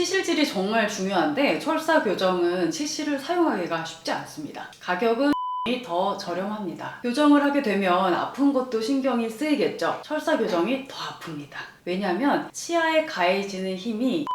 치실질이 정말 중요한데 철사 교정은 치실을 사용하기가 쉽지 않습니다. 가격은 더 저렴합니다. 교정을 하게 되면 아픈 것도 신경이 쓰이겠죠. 철사 교정이 더 아픕니다. 왜냐하면 치아에 가해지는 힘이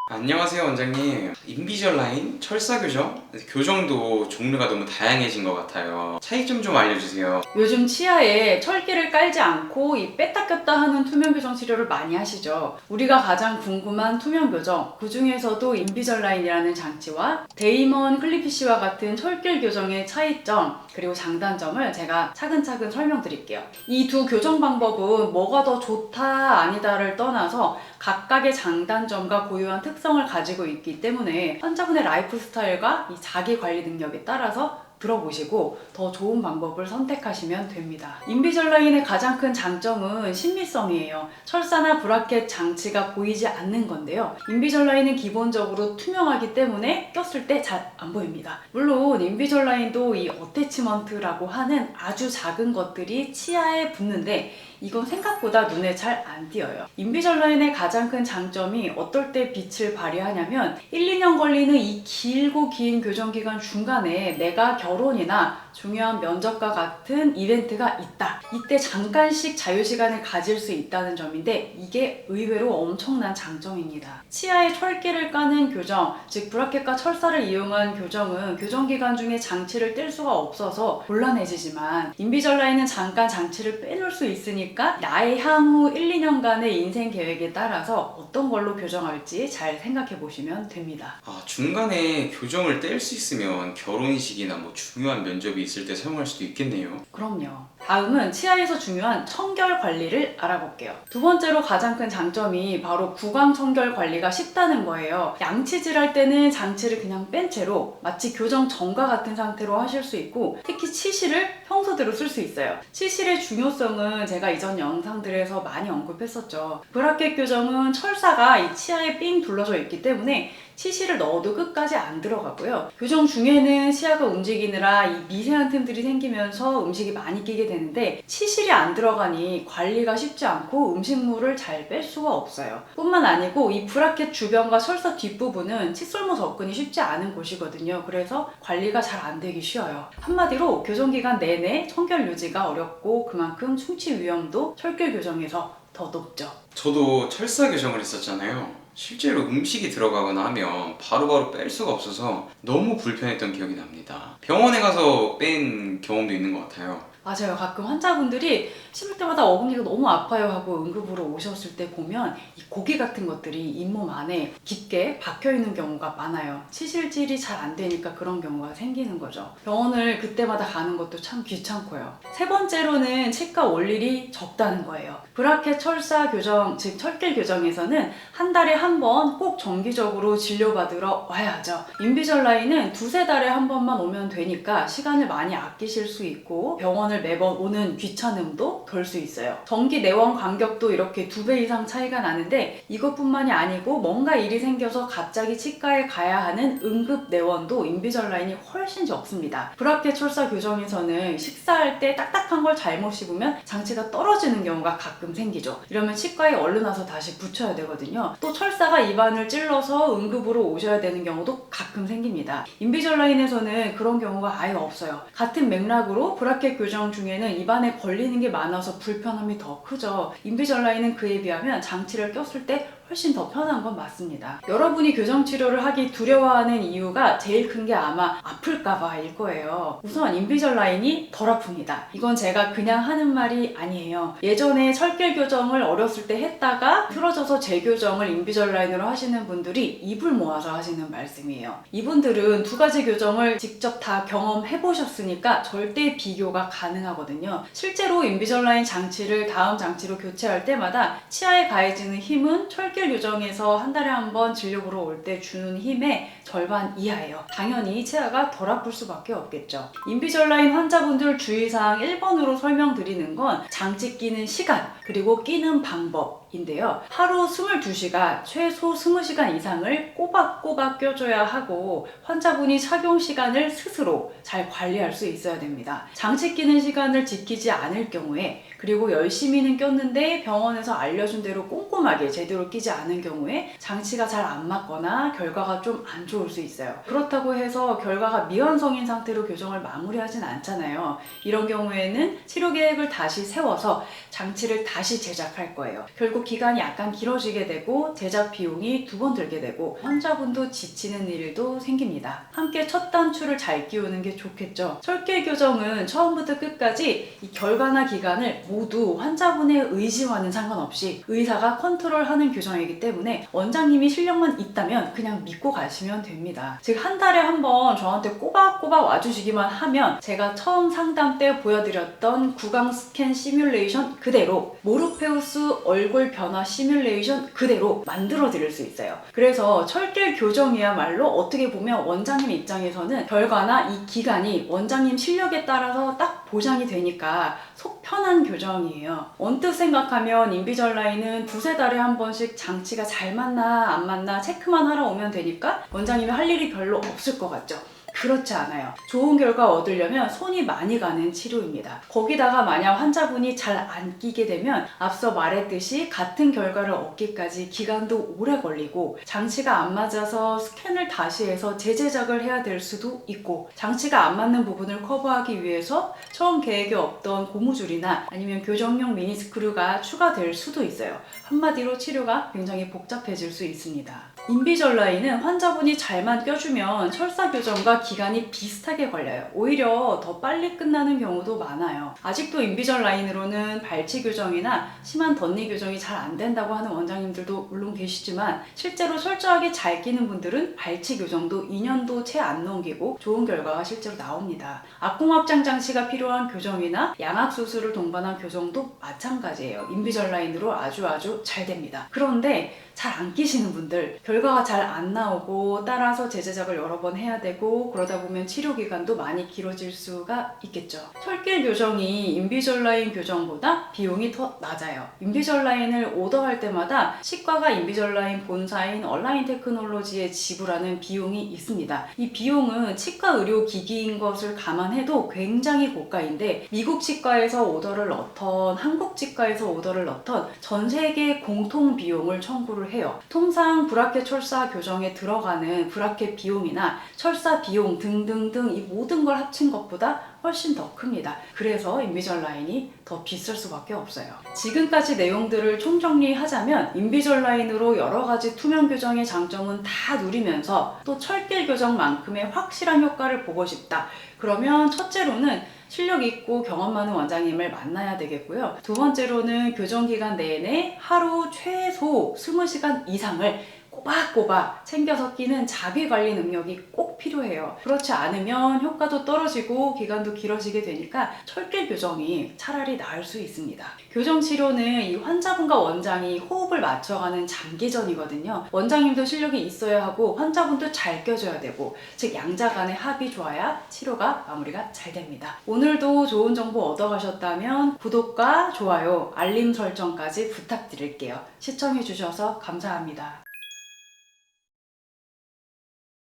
안녕하세요 원장님. 인비절라인, 철사교정? 교정도 종류가 너무 다양해진 것 같아요. 차이점 좀 알려주세요. 요즘 치아에 철기를 깔지 않고 이 뺐다 꼈다 하는 투명 교정 치료를 많이 하시죠. 우리가 가장 궁금한 투명 교정, 그 중에서도 인비절라인이라는 장치와 데이먼 클리피쉬와 같은 철길 교정의 차이점 그리고 장단점을 제가 차근차근 설명드릴게요. 이 두 교정 방법은 뭐가 더 좋다 아니다를 떠나서 각각의 장단점과 고유한 특성을 가지고 있기 때문에 환자분의 라이프 스타일과 이 자기 관리 능력에 따라서 들어보시고 더 좋은 방법을 선택하시면 됩니다. 인비절라인의 가장 큰 장점은 신미성이에요. 철사나 브라켓 장치가 보이지 않는 건데요. 인비절라인은 기본적으로 투명하기 때문에 꼈을 때 잘 안 보입니다. 물론 인비절라인도 이 어태치먼트라고 하는 아주 작은 것들이 치아에 붙는데 이건 생각보다 눈에 잘 안 띄어요. 인비절라인의 가장 큰 장점이 어떨 때 빛을 발휘하냐면 1, 2년 걸리는 이 길고 긴 교정기간 중간에 내가 결혼이나 중요한 면접과 같은 이벤트가 있다. 이때 잠깐씩 자유시간을 가질 수 있다는 점인데 이게 의외로 엄청난 장점입니다. 치아에 철기를 까는 교정, 즉 브라켓과 철사를 이용한 교정은 교정기간 중에 장치를 뗄 수가 없어서 곤란해지지만 인비절라인은 잠깐 장치를 빼놓을 수 있으니까 나의 향후 1, 2년간의 인생 계획에 따라서 어떤 걸로 교정할지 잘 생각해 보시면 됩니다. 중간에 교정을 뗄 수 있으면 결혼식이나 중요한 면접이 있을 때 사용할 수도 있겠네요. 그럼요. 다음은 치아에서 중요한 청결 관리를 알아볼게요. 두 번째로 가장 큰 장점이 바로 구강 청결 관리가 쉽다는 거예요. 양치질 할 때는 장치를 그냥 뺀 채로 마치 교정 전과 같은 상태로 하실 수 있고 특히 치실을 평소대로 쓸 수 있어요. 치실의 중요성은 제가 이전 영상들에서 많이 언급했었죠. 브라켓 교정은 철사가 이 치아에 삥 둘러져 있기 때문에 치실을 넣어도 끝까지 안 들어가고요. 교정 중에는 치아가 움직이느라 이 미세한 틈들이 생기면서 음식이 많이 끼게 되는데 치실이 안 들어가니 관리가 쉽지 않고 음식물을 잘 뺄 수가 없어요. 뿐만 아니고 이 브라켓 주변과 철사 뒷부분은 칫솔모 접근이 쉽지 않은 곳이거든요. 그래서 관리가 잘 안 되기 쉬워요. 한마디로 교정기간 내내 청결 유지가 어렵고 그만큼 충치 위험도 철길 교정에서 더 높죠. 저도 철사 교정을 했었잖아요. 실제로 음식이 들어가거나 하면 바로바로 뺄 수가 없어서 너무 불편했던 기억이 납니다. 병원에 가서 뺀 경험도 있는 것 같아요. 맞아요. 가끔 환자분들이 씹을 때마다 어금니가 너무 아파요 하고 응급으로 오셨을 때 보면 이 고기 같은 것들이 잇몸 안에 깊게 박혀있는 경우가 많아요. 치실질이 잘 안 되니까 그런 경우가 생기는 거죠. 병원을 그때마다 가는 것도 참 귀찮고요. 세 번째로는 치과 올 일이 적다는 거예요. 브라켓 철사 교정, 즉 철길 교정에서는 한 달에 한 번 꼭 정기적으로 진료받으러 와야죠. 인비절라인은 두세 달에 한 번만 오면 되니까 시간을 많이 아끼실 수 있고 병원을 매번 오는 귀찮음도 덜 수 있어요. 정기 내원 간격도 이렇게 2배 이상 차이가 나는데 이것뿐만이 아니고 뭔가 일이 생겨서 갑자기 치과에 가야 하는 응급 내원도 인비절라인이 훨씬 적습니다. 브라켓 철사 교정에서는 식사할 때 딱딱한 걸 잘못 씹으면 장치가 떨어지는 경우가 가끔 생기죠. 이러면 치과에 얼른 와서 다시 붙여야 되거든요. 또 철사가 입안을 찔러서 응급으로 오셔야 되는 경우도 가끔 생깁니다. 인비절라인에서는 그런 경우가 아예 없어요. 같은 맥락으로 브라켓 교정 중에는 입안에 걸리는 게 많아서 불편함이 더 크죠. 인비절라인은 그에 비하면 장치를 꼈을 때 훨씬 더 편한 건 맞습니다. 여러분이 교정 치료를 하기 두려워하는 이유가 제일 큰 게 아마 아플까봐일 거예요. 우선 인비절라인이 덜 아픕니다. 이건 제가 그냥 하는 말이 아니에요. 예전에 철길 교정을 어렸을 때 했다가 틀어져서 재교정을 인비절라인으로 하시는 분들이 입을 모아서 하시는 말씀이에요. 이분들은 두 가지 교정을 직접 다 경험해 보셨으니까 절대 비교가 가능하거든요. 실제로 인비절라인 장치를 다음 장치로 교체할 때마다 치아에 가해지는 힘은 철길 교정에서 한 달에 한 번 진료보러 올 때 주는 힘의 절반 이하예요. 당연히 치아가 덜 아플 수밖에 없겠죠. 인비절라인 환자분들 주의사항 1번으로 설명드리는 건 장치 끼는 시간, 그리고 끼는 방법인데요. 하루 22시간, 최소 20시간 이상을 꼬박꼬박 껴줘야 하고 환자분이 착용 시간을 스스로 잘 관리할 수 있어야 됩니다. 장치 끼는 시간을 지키지 않을 경우에 그리고 열심히는 꼈는데 병원에서 알려준 대로 꼼꼼하게 제대로 끼지 않은 경우에 장치가 잘 안 맞거나 결과가 좀 안 좋을 수 있어요. 그렇다고 해서 결과가 미완성인 상태로 교정을 마무리하진 않잖아요. 이런 경우에는 치료 계획을 다시 세워서 장치를 다시 제작할 거예요. 결국 기간이 약간 길어지게 되고 제작 비용이 2번 들게 되고 환자분도 지치는 일도 생깁니다. 함께 첫 단추를 잘 끼우는 게 좋겠죠. 철길 교정은 처음부터 끝까지 이 결과나 기간을 모두 환자분의 의지와는 상관없이 의사가 컨트롤하는 교정이기 때문에 원장님이 실력만 있다면 그냥 믿고 가시면 됩니다. 즉 한 달에 한 번 저한테 꼬박꼬박 와주시기만 하면 제가 처음 상담 때 보여드렸던 구강 스캔 시뮬레이션 그대로 모르페우스 얼굴 변화 시뮬레이션 그대로 만들어 드릴 수 있어요. 그래서 철길 교정이야말로 어떻게 보면 원장님 입장에서는 결과나 이 기간이 원장님 실력에 따라서 딱 보장이 되니까 속 편한 교정이에요. 언뜻 생각하면 인비절라인은 2~3달에 한 번씩 장치가 잘 맞나 안 맞나 체크만 하러 오면 되니까 원장님이 할 일이 별로 없을 것 같죠? 그렇지 않아요. 좋은 결과 얻으려면 손이 많이 가는 치료입니다. 거기다가 만약 환자분이 잘 안 끼게 되면 앞서 말했듯이 같은 결과를 얻기까지 기간도 오래 걸리고 장치가 안 맞아서 스캔을 다시 해서 재제작을 해야 될 수도 있고 장치가 안 맞는 부분을 커버하기 위해서 처음 계획에 없던 고무줄이나 아니면 교정용 미니스크류가 추가될 수도 있어요. 한마디로 치료가 굉장히 복잡해질 수 있습니다. 인비절라인은 환자분이 잘만 껴주면 철사 교정과 기간이 비슷하게 걸려요. 오히려 더 빨리 끝나는 경우도 많아요. 아직도 인비절라인으로는 발치 교정이나 심한 덧니 교정이 잘 안 된다고 하는 원장님들도 물론 계시지만 실제로 철저하게 잘 끼는 분들은 발치 교정도 2년도 채 안 넘기고 좋은 결과가 실제로 나옵니다. 악궁합장 장치가 필요한 교정이나 양악 수술을 동반한 교정도 마찬가지예요. 인비절라인으로 아주 잘 됩니다. 그런데 잘 안 끼시는 분들, 결과가 잘 안 나오고 따라서 재제작을 여러 번 해야 되고 그러다 보면 치료 기간도 많이 길어질 수가 있겠죠. 철길 교정이 인비절라인 교정보다 비용이 더 낮아요. 인비절라인을 오더할 때마다 치과가 인비절라인 본사인 얼라인 테크놀로지에 지불하는 비용이 있습니다. 이 비용은 치과 의료 기기인 것을 감안해도 굉장히 고가인데 미국 치과에서 오더를 넣던 한국 치과에서 오더를 넣던 전 세계 공통 비용을 청구를 해요. 통상 브라켓 철사 교정에 들어가는 브라켓 비용이나 철사 비용 등등등 이 모든 걸 합친 것보다 훨씬 더 큽니다. 그래서 인비절라인이 더 비쌀 수밖에 없어요. 지금까지 내용들을 총정리하자면 인비절라인으로 여러 가지 투명 교정의 장점은 다 누리면서 또 철길 교정만큼의 확실한 효과를 보고 싶다. 그러면 첫째로는 실력 있고 경험 많은 원장님을 만나야 되겠고요. 두 번째로는 교정 기간 내내 하루 최소 20시간 이상을 꼬박꼬박 챙겨서 끼는 자기관리 능력이 꼭 필요해요. 그렇지 않으면 효과도 떨어지고 기간도 길어지게 되니까 철길 교정이 차라리 나을 수 있습니다. 교정 치료는 이 환자분과 원장이 호흡을 맞춰가는 장기전이거든요. 원장님도 실력이 있어야 하고 환자분도 잘 껴줘야 되고 즉 양자 간의 합이 좋아야 치료가 마무리가 잘 됩니다. 오늘도 좋은 정보 얻어가셨다면 구독과 좋아요, 알림 설정까지 부탁드릴게요. 시청해주셔서 감사합니다.